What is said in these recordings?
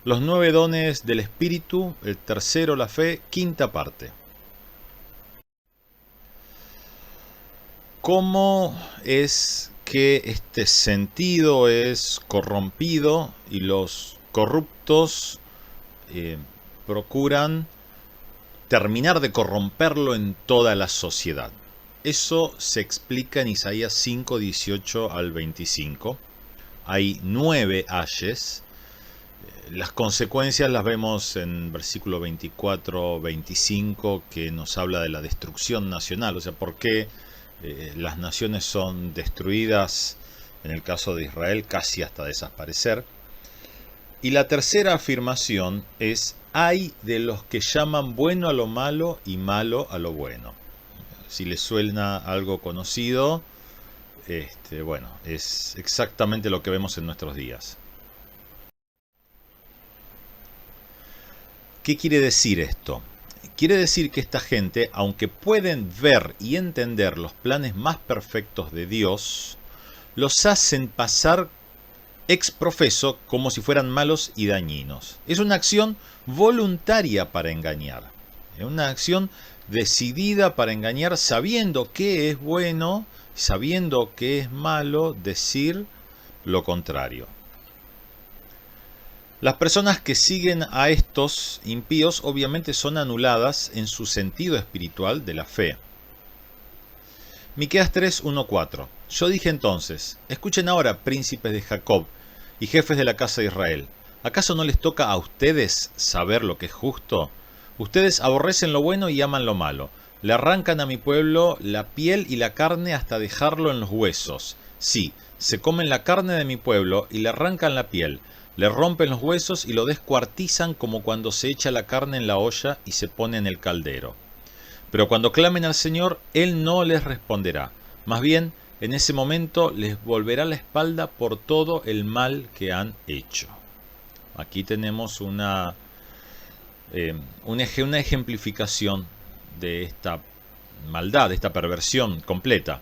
Los 9 dones del Espíritu, el tercero la fe, quinta parte. ¿Cómo es que este sentido es corrompido y los corruptos procuran terminar de corromperlo en toda la sociedad? Eso se explica en Isaías 5, 18 al 25. Hay 9 ayes. Las consecuencias las vemos en versículo 24, 25, que nos habla de la destrucción nacional. O sea, por qué las naciones son destruidas, en el caso de Israel, casi hasta desaparecer. Y la tercera afirmación es: hay de los que llaman bueno a lo malo y malo a lo bueno. Si les suena algo conocido, bueno, es exactamente lo que vemos en nuestros días. ¿Qué quiere decir esto? Quiere decir que esta gente, aunque pueden ver y entender los planes más perfectos de Dios, los hacen pasar ex profeso como si fueran malos y dañinos. Es una acción voluntaria para engañar. Es una acción decidida para engañar, sabiendo qué es bueno, sabiendo qué es malo, decir lo contrario. Las personas que siguen a estos impíos obviamente son anuladas en su sentido espiritual de la fe. Miqueas 3, 1, 4. Yo dije entonces: escuchen ahora, príncipes de Jacob y jefes de la casa de Israel. ¿Acaso no les toca a ustedes saber lo que es justo? Ustedes aborrecen lo bueno y aman lo malo. Le arrancan a mi pueblo la piel y la carne hasta dejarlo en los huesos. Sí, se comen la carne de mi pueblo y le arrancan la piel. Le rompen los huesos y lo descuartizan como cuando se echa la carne en la olla y se pone en el caldero. Pero cuando clamen al Señor, Él no les responderá. Más bien, en ese momento les volverá la espalda por todo el mal que han hecho. Aquí tenemos una ejemplificación de esta maldad, de esta perversión completa.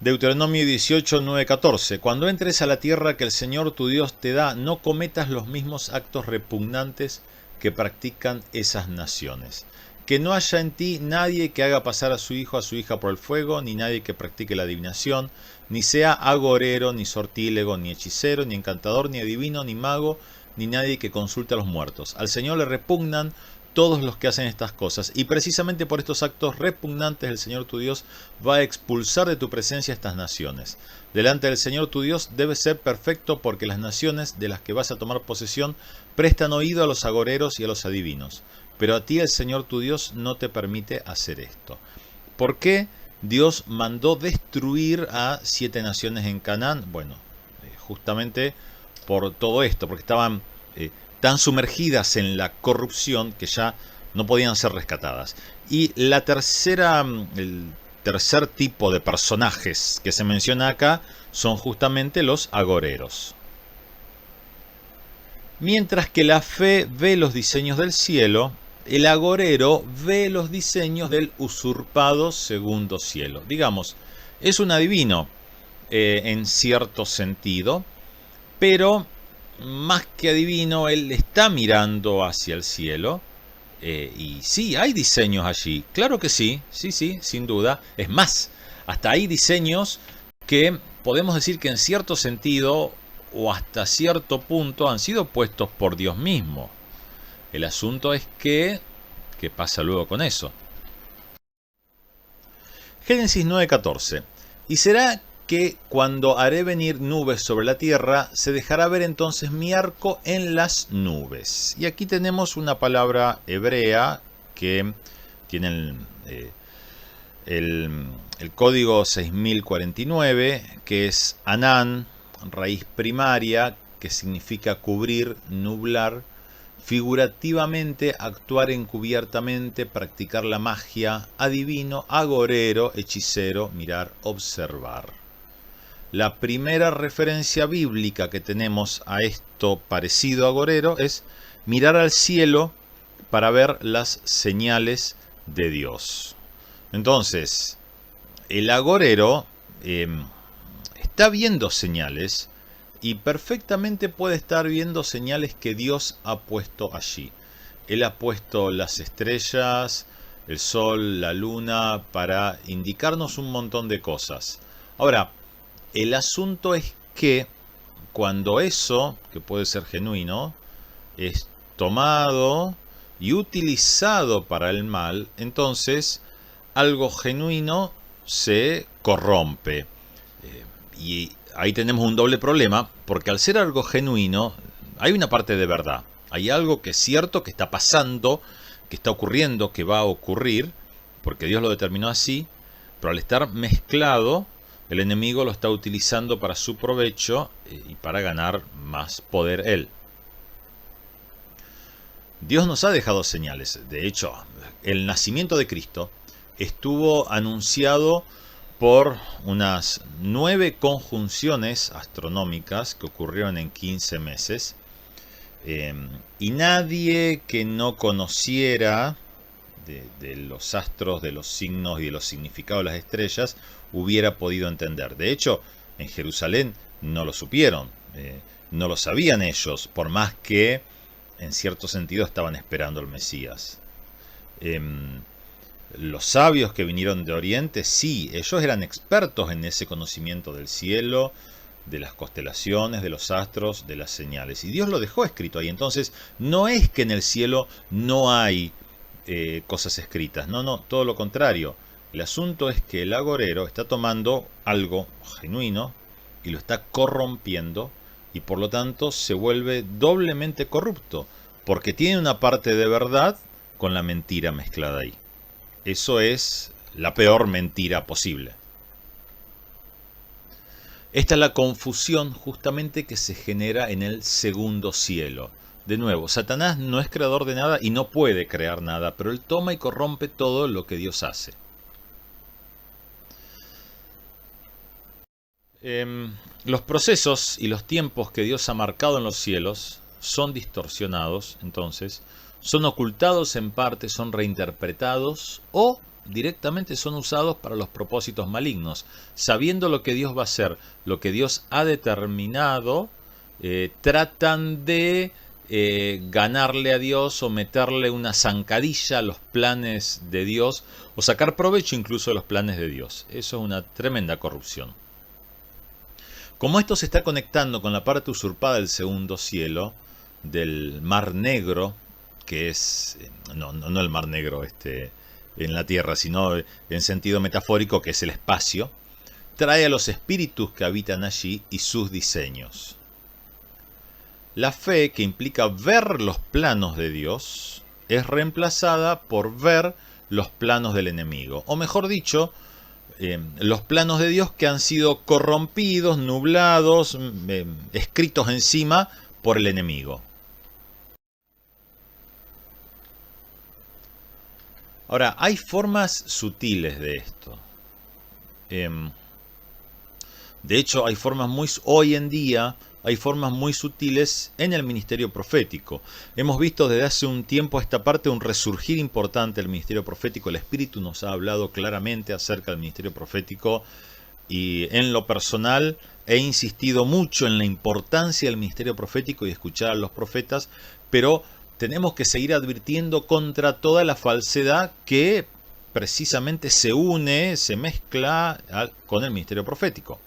Deuteronomio 18, 9, 14. Cuando entres a la tierra que el Señor tu Dios te da, no cometas los mismos actos repugnantes que practican esas naciones. Que no haya en ti nadie que haga pasar a su hijo o a su hija por el fuego, ni nadie que practique la adivinación, ni sea agorero, ni sortílego, ni hechicero, ni encantador, ni adivino, ni mago, ni nadie que consulte a los muertos. Al Señor le repugnan todos los que hacen estas cosas, y precisamente por estos actos repugnantes el Señor tu Dios va a expulsar de tu presencia estas naciones. Delante del Señor tu Dios debes ser perfecto, porque las naciones de las que vas a tomar posesión prestan oído a los agoreros y a los adivinos. Pero a ti el Señor tu Dios no te permite hacer esto. ¿Por qué Dios mandó destruir a 7 naciones en Canaán? Bueno, justamente por todo esto, porque estaban tan sumergidas en la corrupción que ya no podían ser rescatadas. Y el tercer tipo de personajes que se menciona acá son justamente los agoreros. Mientras que la fe ve los diseños del cielo, el agorero ve los diseños del usurpado segundo cielo. Digamos, es un adivino en cierto sentido, pero más que adivino, él está mirando hacia el cielo. Y sí, hay diseños allí. Claro que sí, sí, sin duda. Es más, hasta hay diseños que podemos decir que en cierto sentido o hasta cierto punto han sido puestos por Dios mismo. El asunto es que, ¿qué pasa luego con eso? Génesis 9:14. Y será que cuando haré venir nubes sobre la tierra, se dejará ver entonces mi arco en las nubes. Y aquí tenemos una palabra hebrea que tiene el código 6049, que es anán, raíz primaria, que significa cubrir, nublar, figurativamente actuar encubiertamente, practicar la magia, adivino, agorero, hechicero, mirar, observar. La primera referencia bíblica que tenemos a esto parecido a agorero es mirar al cielo para ver las señales de Dios. Entonces, el agorero está viendo señales y perfectamente puede estar viendo señales que Dios ha puesto allí. Él ha puesto las estrellas, el sol, la luna, para indicarnos un montón de cosas. Ahora, el asunto es que cuando eso, que puede ser genuino, es tomado y utilizado para el mal, entonces algo genuino se corrompe. Y ahí tenemos un doble problema, porque al ser algo genuino, hay una parte de verdad. Hay algo que es cierto, que está pasando, que está ocurriendo, que va a ocurrir, porque Dios lo determinó así, pero al estar mezclado, el enemigo lo está utilizando para su provecho y para ganar más poder él. Dios nos ha dejado señales. De hecho, el nacimiento de Cristo estuvo anunciado por unas 9 conjunciones astronómicas que ocurrieron en 15 meses. Y nadie que no conociera de los astros, de los signos y de los significados de las estrellas hubiera podido entender. De hecho, en Jerusalén no lo supieron, no lo sabían ellos, por más que en cierto sentido estaban esperando al Mesías. Los sabios que vinieron de Oriente, sí, ellos eran expertos en ese conocimiento del cielo, de las constelaciones, de los astros, de las señales. Y Dios lo dejó escrito ahí. Entonces, no es que en el cielo no hay cosas escritas. No, no, todo lo contrario. El asunto es que el agorero está tomando algo genuino y lo está corrompiendo y por lo tanto se vuelve doblemente corrupto, porque tiene una parte de verdad con la mentira mezclada ahí. Eso es la peor mentira posible. Esta es la confusión justamente que se genera en el segundo cielo. De nuevo, Satanás no es creador de nada y no puede crear nada, pero él toma y corrompe todo lo que Dios hace. Los procesos y los tiempos que Dios ha marcado en los cielos son distorsionados, entonces, son ocultados en parte, son reinterpretados o directamente son usados para los propósitos malignos. Sabiendo lo que Dios va a hacer, lo que Dios ha determinado, tratan de ganarle a Dios o meterle una zancadilla a los planes de Dios o sacar provecho incluso de los planes de Dios. Eso es una tremenda corrupción. Como esto se está conectando con la parte usurpada del segundo cielo, del Mar Negro, que es, no el Mar Negro en la tierra, sino en sentido metafórico, que es el espacio, trae a los espíritus que habitan allí y sus diseños. La fe, que implica ver los planos de Dios, es reemplazada por ver los planos del enemigo, o mejor dicho, los planos de Dios que han sido corrompidos, nublados, escritos encima por el enemigo. Ahora, hay formas sutiles de esto. De hecho, hay formas hoy en día hay formas muy sutiles en el ministerio profético. Hemos visto desde hace un tiempo a esta parte un resurgir importante del ministerio profético. El Espíritu nos ha hablado claramente acerca del ministerio profético y en lo personal he insistido mucho en la importancia del ministerio profético y escuchar a los profetas, pero tenemos que seguir advirtiendo contra toda la falsedad que precisamente se une, se mezcla con el ministerio profético.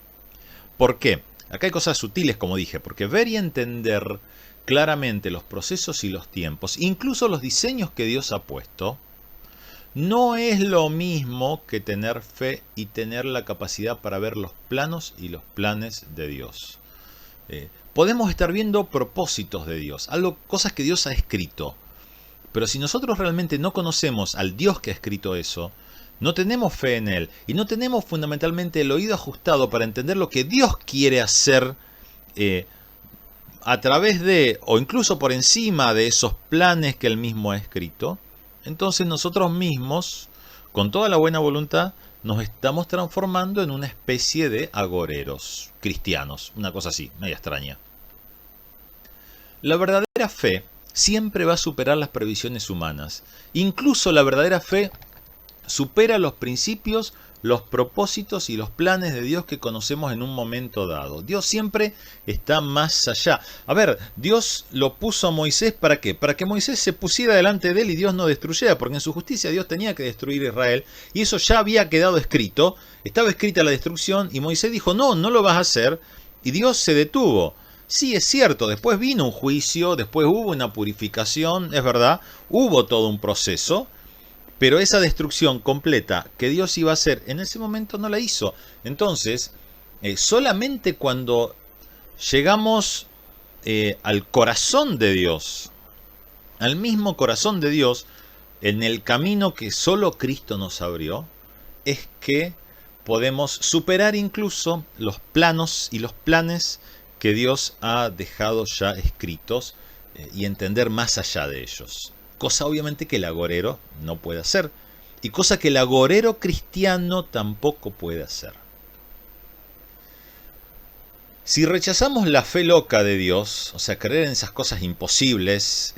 ¿Por qué? Acá hay cosas sutiles, como dije, porque ver y entender claramente los procesos y los tiempos, incluso los diseños que Dios ha puesto, no es lo mismo que tener fe y tener la capacidad para ver los planos y los planes de Dios. Podemos estar viendo propósitos de Dios, cosas que Dios ha escrito, pero si nosotros realmente no conocemos al Dios que ha escrito eso, no tenemos fe en Él y no tenemos fundamentalmente el oído ajustado para entender lo que Dios quiere hacer a través de o incluso por encima de esos planes que Él mismo ha escrito, entonces nosotros mismos, con toda la buena voluntad, nos estamos transformando en una especie de agoreros cristianos, una cosa así, media extraña. La verdadera fe siempre va a superar las previsiones humanas. Incluso la verdadera fe supera los principios, los propósitos y los planes de Dios que conocemos en un momento dado. Dios siempre está más allá. A ver, Dios lo puso a Moisés ¿para qué? Para que Moisés se pusiera delante de él y Dios no destruyera, porque en su justicia Dios tenía que destruir a Israel y eso ya había quedado escrito, estaba escrita la destrucción y Moisés dijo, no, no lo vas a hacer y Dios se detuvo. Sí, es cierto, después vino un juicio, después hubo una purificación, es verdad, hubo todo un proceso, pero esa destrucción completa que Dios iba a hacer en ese momento no la hizo. Entonces, solamente cuando llegamos al corazón de Dios, al mismo corazón de Dios, en el camino que solo Cristo nos abrió, es que podemos superar incluso los planos y los planes que Dios ha dejado ya escritos y entender más allá de ellos. Cosa obviamente que el agorero no puede hacer. Y cosa que el agorero cristiano tampoco puede hacer. Si rechazamos la fe loca de Dios, o sea, creer en esas cosas imposibles,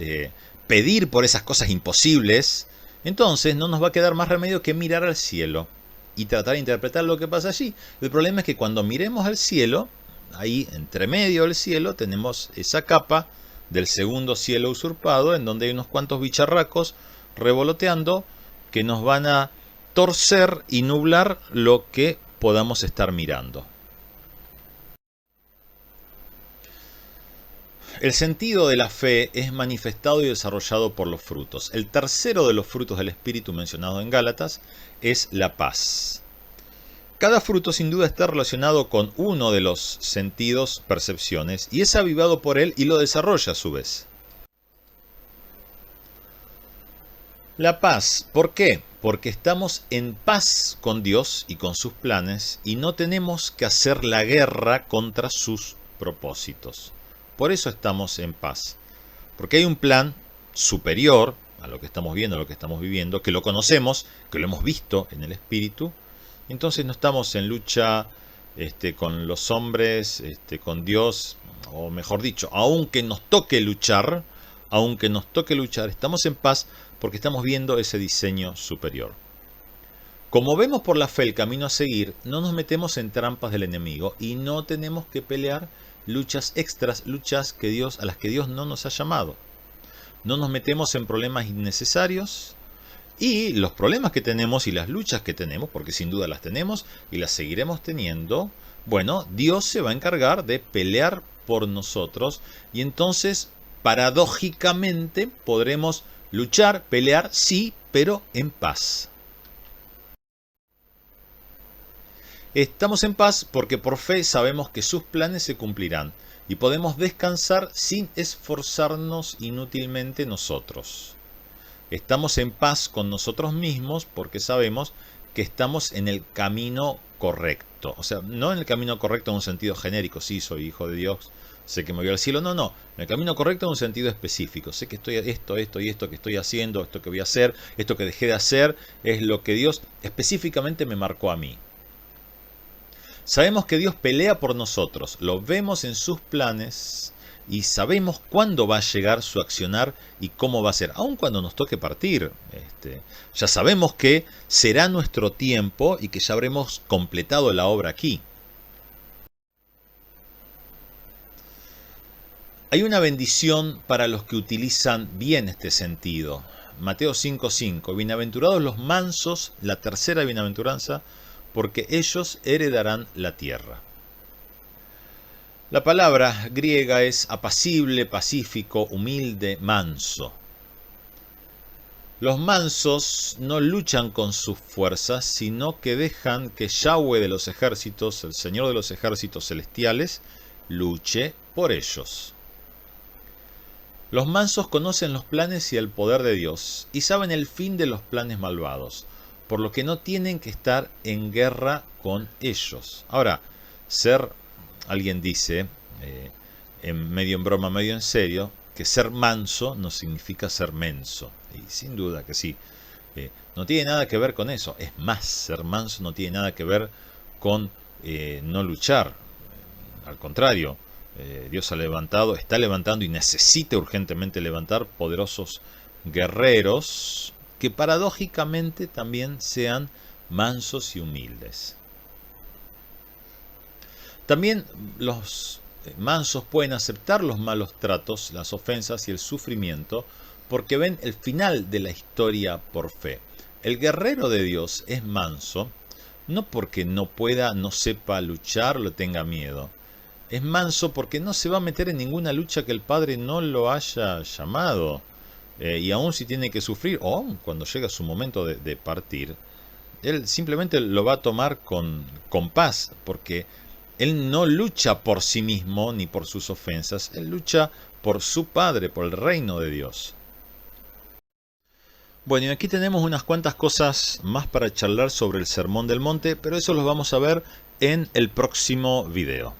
pedir por esas cosas imposibles, entonces no nos va a quedar más remedio que mirar al cielo y tratar de interpretar lo que pasa allí. El problema es que cuando miremos al cielo, ahí entre medio del cielo tenemos esa capa del segundo cielo usurpado, en donde hay unos cuantos bicharracos revoloteando que nos van a torcer y nublar lo que podamos estar mirando. El sentido de la fe es manifestado y desarrollado por los frutos. El tercero de los frutos del Espíritu mencionado en Gálatas es la paz. Cada fruto sin duda está relacionado con uno de los sentidos, percepciones, y es avivado por él y lo desarrolla a su vez. La paz, ¿por qué? Porque estamos en paz con Dios y con sus planes y no tenemos que hacer la guerra contra sus propósitos. Por eso estamos en paz. Porque hay un plan superior a lo que estamos viendo, a lo que estamos viviendo, que lo conocemos, que lo hemos visto en el Espíritu. Entonces no estamos en lucha con los hombres, con Dios, o mejor dicho, aunque nos toque luchar, estamos en paz porque estamos viendo ese diseño superior. Como vemos por la fe el camino a seguir, no nos metemos en trampas del enemigo y no tenemos que pelear luchas extras, luchas a las que Dios no nos ha llamado. No nos metemos en problemas innecesarios. Y los problemas que tenemos y las luchas que tenemos, porque sin duda las tenemos y las seguiremos teniendo, bueno, Dios se va a encargar de pelear por nosotros y entonces, paradójicamente, podremos luchar, pelear, sí, pero en paz. Estamos en paz porque por fe sabemos que sus planes se cumplirán y podemos descansar sin esforzarnos inútilmente nosotros. Estamos en paz con nosotros mismos porque sabemos que estamos en el camino correcto. O sea, no en el camino correcto en un sentido genérico, sí, soy hijo de Dios, sé que me voy al cielo. No, en el camino correcto en un sentido específico. Sé que estoy esto que estoy haciendo, esto que voy a hacer, esto que dejé de hacer, es lo que Dios específicamente me marcó a mí. Sabemos que Dios pelea por nosotros, lo vemos en sus planes y sabemos cuándo va a llegar su accionar y cómo va a ser, aun cuando nos toque partir. Ya sabemos que será nuestro tiempo y que ya habremos completado la obra aquí. Hay una bendición para los que utilizan bien este sentido. Mateo 5:5. Bienaventurados los mansos, la tercera bienaventuranza, porque ellos heredarán la tierra. La palabra griega es apacible, pacífico, humilde, manso. Los mansos no luchan con sus fuerzas, sino que dejan que Yahweh de los ejércitos, el Señor de los ejércitos celestiales, luche por ellos. Los mansos conocen los planes y el poder de Dios, y saben el fin de los planes malvados, por lo que no tienen que estar en guerra con ellos. Ahora, alguien dice, medio en broma, medio en serio, que ser manso no significa ser menso. Y sin duda que sí. No tiene nada que ver con eso. Es más, ser manso no tiene nada que ver con no luchar. Al contrario, Dios está levantando y necesita urgentemente levantar poderosos guerreros que paradójicamente también sean mansos y humildes. También los mansos pueden aceptar los malos tratos, las ofensas y el sufrimiento porque ven el final de la historia por fe. El guerrero de Dios es manso, no porque no pueda, no sepa luchar o le tenga miedo. Es manso porque no se va a meter en ninguna lucha que el Padre no lo haya llamado. Y aun si tiene que sufrir, o aun cuando llega su momento de partir, él simplemente lo va a tomar con paz, porque él no lucha por sí mismo ni por sus ofensas, él lucha por su Padre, por el reino de Dios. Bueno, y aquí tenemos unas cuantas cosas más para charlar sobre el Sermón del Monte, pero eso los vamos a ver en el próximo video.